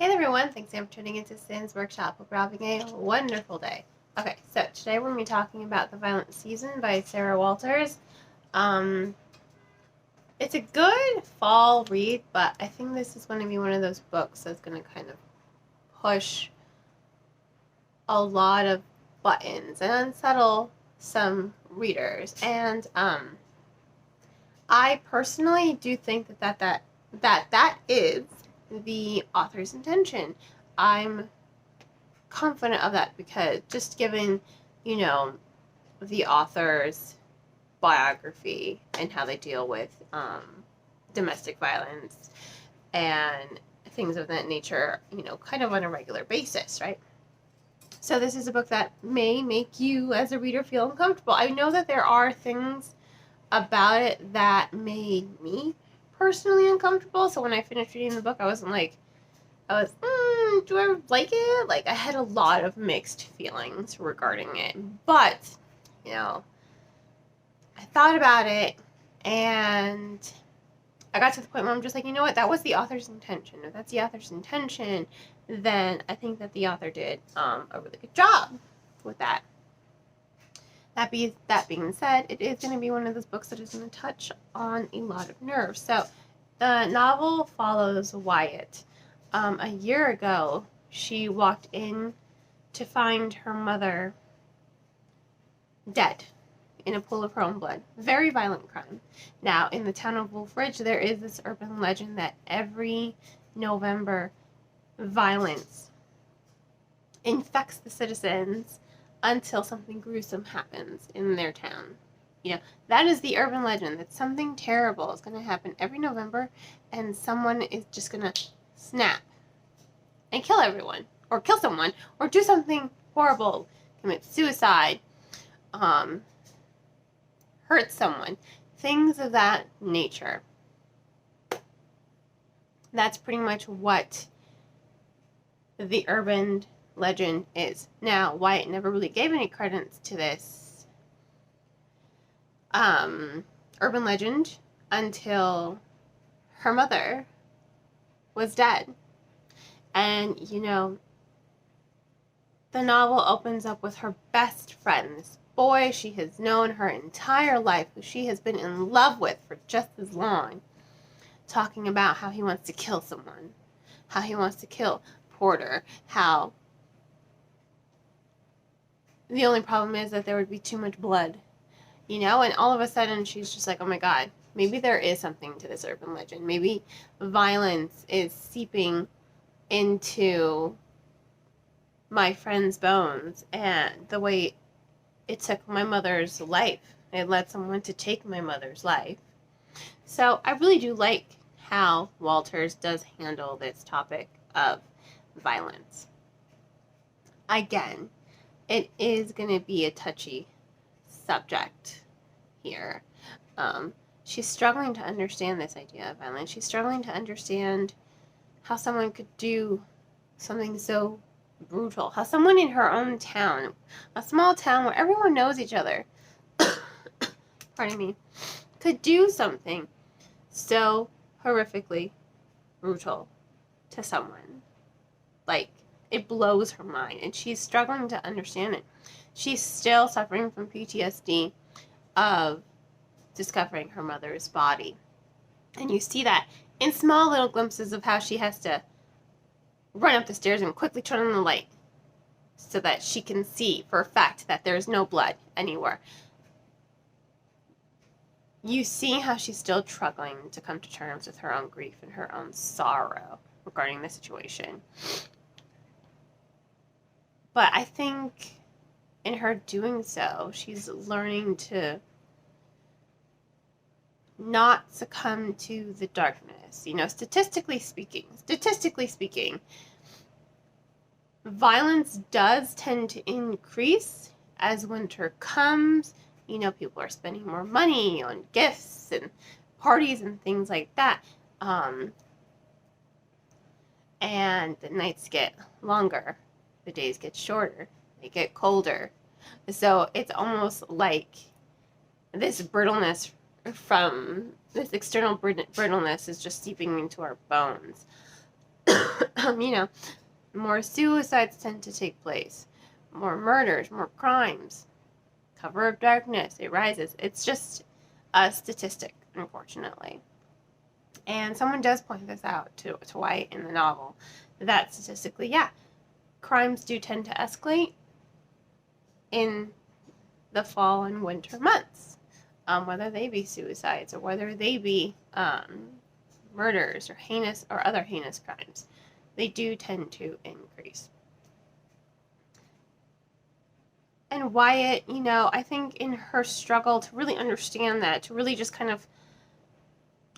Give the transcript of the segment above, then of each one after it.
Hey there, everyone, thanks again for tuning into Sin's Workshop. Hope you're having a wonderful day. Okay, so today we're going to be talking about The Violent Season by Sarah Walters. It's a good fall read, but I think this is going to be one of those books that's going to kind of push a lot of buttons and unsettle some readers. And I personally do think that is the author's intention. I'm confident of that because just given, the author's biography and how they deal with domestic violence and things of that nature, kind of on a regular basis, right? So this is a book that may make you as a reader feel uncomfortable. I know that there are things about it that made me personally uncomfortable. So when I finished reading the book, I was, do I like it? Like, I had a lot of mixed feelings regarding it. But, I thought about it and I got to the point where I'm just like, you know what? That was the author's intention. If that's the author's intention, then I think that the author did a really good job with that. That being said, it is going to be one of those books that is going to touch on a lot of nerves. So the novel follows Wyatt. A year ago, she walked in to find her mother dead in a pool of her own blood. Very violent crime. Now, in the town of Wolf Ridge, there is this urban legend that every November, violence infects the citizens until something gruesome happens in their town. That is the urban legend, that something terrible is going to happen every November and someone is just going to snap and kill everyone, or kill someone, or do something horrible, commit suicide, hurt someone, things of that nature. That's pretty much what the urban legend is. Now, Wyatt never really gave any credence to this urban legend until her mother was dead. And, the novel opens up with her best friend, this boy she has known her entire life, who she has been in love with for just as long, talking about how he wants to kill someone, how he wants to kill Porter, how the only problem is that there would be too much blood, and all of a sudden she's just like, oh my God, maybe there is something to this urban legend. Maybe violence is seeping into my friend's bones, and the way it took my mother's life. It led someone to take my mother's life. So I really do like how Walters does handle this topic of violence. Again, it is going to be a touchy subject here. She's struggling to understand this idea of violence. She's struggling to understand how someone could do something so brutal. How someone in her own town, a small town where everyone knows each other, pardon me, could do something so horrifically brutal to someone. Like, it blows her mind, and she's struggling to understand it. She's still suffering from PTSD of discovering her mother's body. And you see that in small little glimpses of how she has to run up the stairs and quickly turn on the light so that she can see for a fact that there's no blood anywhere. You see how she's still struggling to come to terms with her own grief and her own sorrow regarding the situation. But I think in her doing so, she's learning to not succumb to the darkness. Statistically speaking, violence does tend to increase as winter comes. People are spending more money on gifts and parties and things like that. And the nights get longer. The days get shorter. They get colder. So it's almost like this brittleness from this external brittleness is just seeping into our bones. You know, more suicides tend to take place, more murders, more crimes. Cover of darkness, it rises. It's just a statistic, unfortunately. And someone does point this out to White in the novel, that statistically, yeah, crimes do tend to escalate in the fall and winter months, whether they be suicides or whether they be murders or heinous or other heinous crimes. They do tend to increase. And Wyatt, I think in her struggle to really understand that, to really just kind of,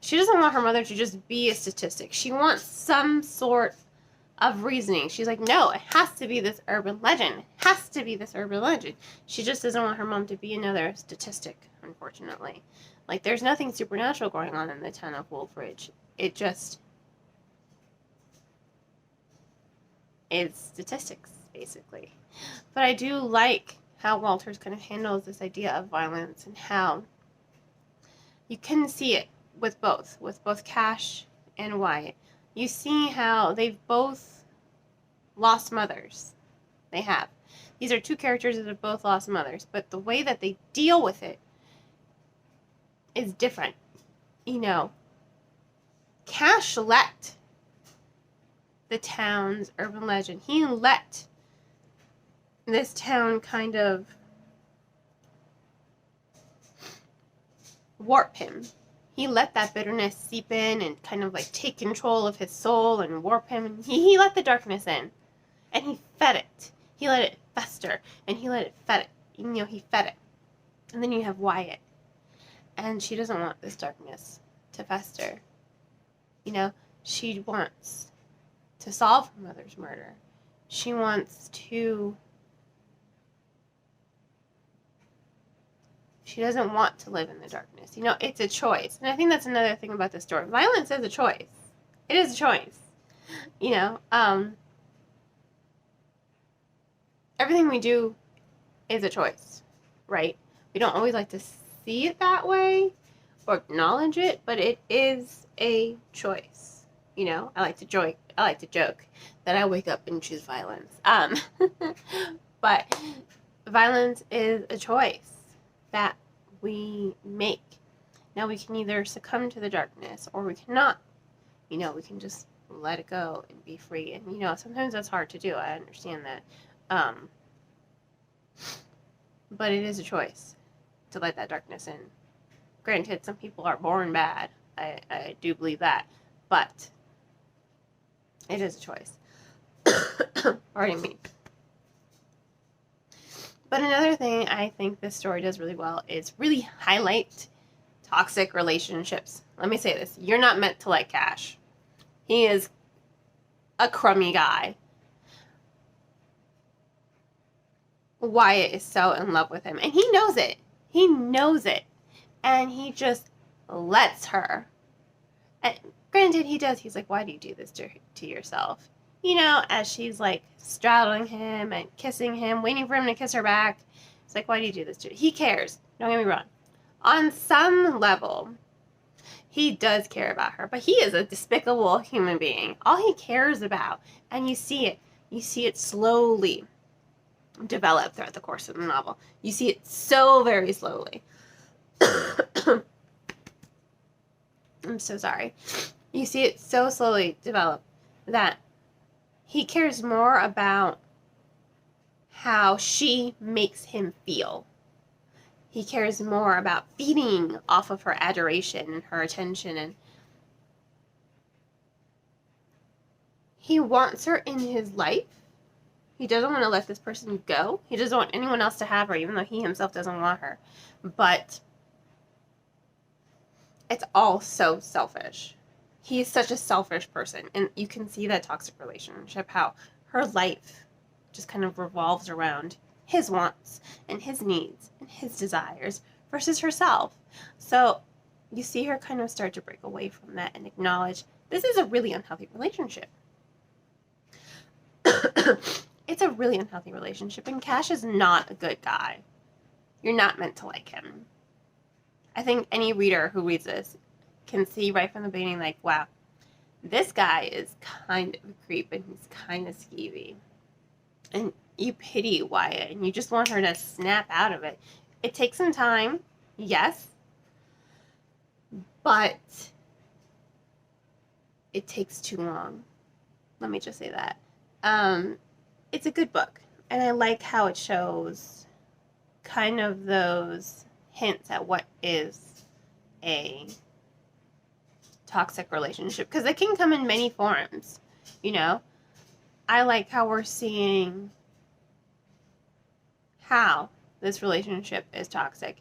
she doesn't want her mother to just be a statistic. She wants some sort of reasoning. She's like, no, it has to be this urban legend. It has to be this urban legend. She just doesn't want her mom to be another statistic, unfortunately. Like, there's nothing supernatural going on in the town of Wolfridge. It just is statistics, basically. But I do like how Walters kind of handles this idea of violence and how you can see it with both Cash and Wyatt. You see how they've both lost mothers. They have. These are two characters that have both lost mothers, but the way that they deal with it is different. Cash let the town's urban legend, he let this town kind of warp him. He let that bitterness seep in and kind of like take control of his soul and warp him. And he let the darkness in. And he fed it. He let it fester. And he let it fed it. He fed it. And then you have Wyatt. And she doesn't want this darkness to fester. She wants to solve her mother's murder. She wants to... She doesn't want to live in the darkness. It's a choice. And I think that's another thing about this story. Violence is a choice. It is a choice. Everything we do is a choice, right? We don't always like to see it that way or acknowledge it, but it is a choice. I like to joke that I wake up and choose violence. But violence is a choice that we make. Now we can either succumb to the darkness or we cannot. We can just let it go and be free. And sometimes that's hard to do. I understand that. But it is a choice to let that darkness in. Granted, some people are born bad. I do believe that. But it is a choice. Pardon me. But another thing I think this story does really well is really highlight toxic relationships. Let me say this. You're not meant to like Cash. He is a crummy guy. Wyatt is so in love with him. And he knows it. He knows it. And he just lets her. And granted, he does. He's like, why do you do this to yourself? As she's like straddling him and kissing him, waiting for him to kiss her back. It's like, why do you do this to him? He cares. Don't get me wrong. On some level, he does care about her, but he is a despicable human being. All he cares about, and you see it slowly develop throughout the course of the novel. You see it so very slowly. I'm so sorry. You see it so slowly develop that he cares more about how she makes him feel. He cares more about feeding off of her adoration and her attention, and he wants her in his life. He doesn't want to let this person go. He doesn't want anyone else to have her, even though he himself doesn't want her. But it's all so selfish. He is such a selfish person, and you can see that toxic relationship, how her life just kind of revolves around his wants and his needs and his desires versus herself. So you see her kind of start to break away from that and acknowledge this is a really unhealthy relationship. It's a really unhealthy relationship, and Cash is not a good guy. You're not meant to like him. I think any reader who reads this can see right from the beginning, like, wow, This guy is kind of a creep and he's kind of skeevy. And you pity Wyatt and you just want her to snap out of it. It takes some time, yes, but it takes too long. Let me just say that. It's a good book, and I like how it shows kind of those hints at what is a toxic relationship, because it can come in many forms, you know. I like how we're seeing how this relationship is toxic,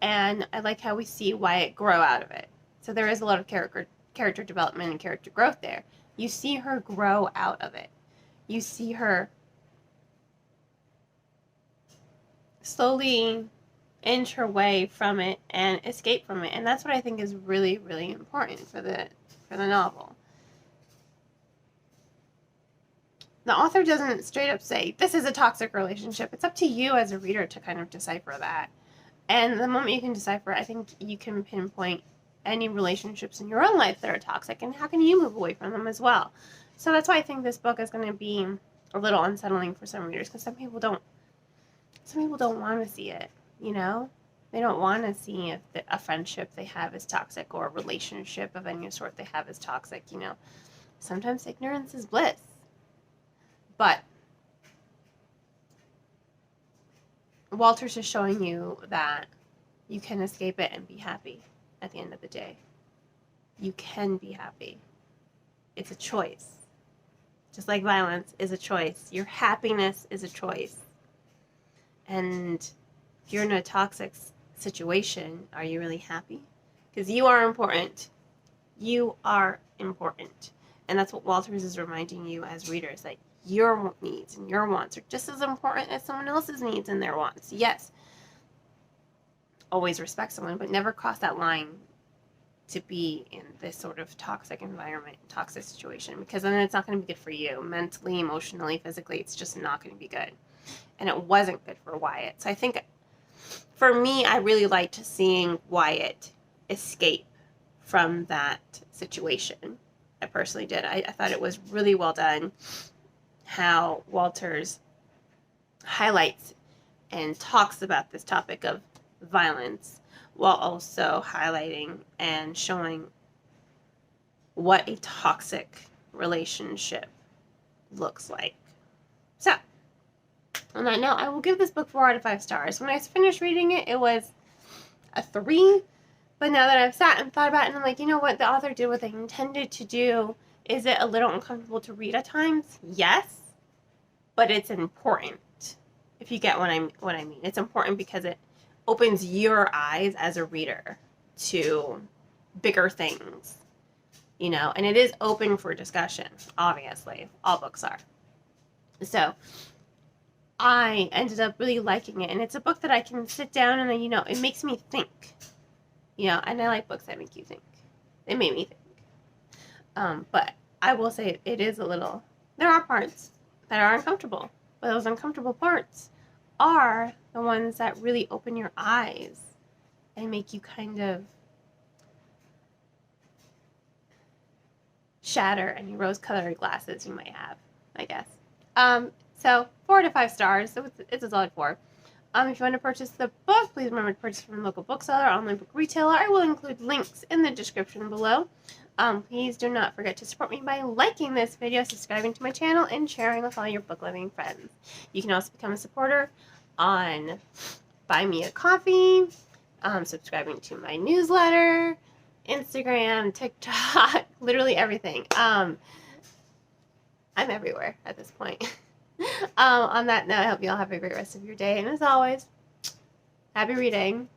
and I like how we see Wyatt grow out of it. So there is a lot of character development and character growth there. You see her grow out of it. You see her slowly inch her way from it and escape from it, and that's what I think is really, really important for the novel. The author doesn't straight up say this is a toxic relationship. It's up to you as a reader to kind of decipher that. And the moment you can decipher it, I think you can pinpoint any relationships in your own life that are toxic, and how can you move away from them as well. So that's why I think this book is going to be a little unsettling for some readers, because some people don't want to see it, you know? They don't want to see if a friendship they have is toxic, or a relationship of any sort they have is toxic, you know? Sometimes ignorance is bliss. But Walters is showing you that you can escape it and be happy at the end of the day. You can be happy. It's a choice. Just like violence is a choice. Your happiness is a choice. And if you're in a toxic situation, are you really happy? Because you are important. You are important. And that's what Walters is reminding you as readers, that your needs and your wants are just as important as someone else's needs and their wants. Yes, always respect someone, but never cross that line to be in this sort of toxic environment, toxic situation, because then it's not going to be good for you mentally, emotionally, physically. It's just not going to be good. And it wasn't good for Wyatt. So I think for me, I really liked seeing Wyatt escape from that situation. I personally did. I thought it was really well done how Walters highlights and talks about this topic of violence, while also highlighting and showing what a toxic relationship looks like. So, on that note, I will give this book 4 out of 5 stars. When I finished reading it, it was a 3. But now that I've sat and thought about it, and I'm like, you know what? The author did what they intended to do. Is it a little uncomfortable to read at times? Yes. But it's important, if you get what I mean. It's important because it opens your eyes as a reader to bigger things, you know, and it is open for discussion, obviously. All books are. So I ended up really liking it, and it's a book that I can sit down and, you know, it makes me think, you know, and I like books that make you think. It made me think. But I will say it is a little, there are parts that are uncomfortable, but those uncomfortable parts are the ones that really open your eyes and make you kind of shatter any rose-colored glasses you might have, I guess. So 4 to 5 stars. So it's a solid 4. If you want to purchase the book, please remember to purchase from a local bookseller or online book retailer. I will include links in the description below. Please do not forget to support me by liking this video, subscribing to my channel, and sharing with all your book-loving friends. You can also become a supporter on Buy Me a Coffee, subscribing to my newsletter, Instagram, TikTok, literally everything. I'm everywhere at this point. On that note, I hope you all have a great rest of your day, and as always, happy reading.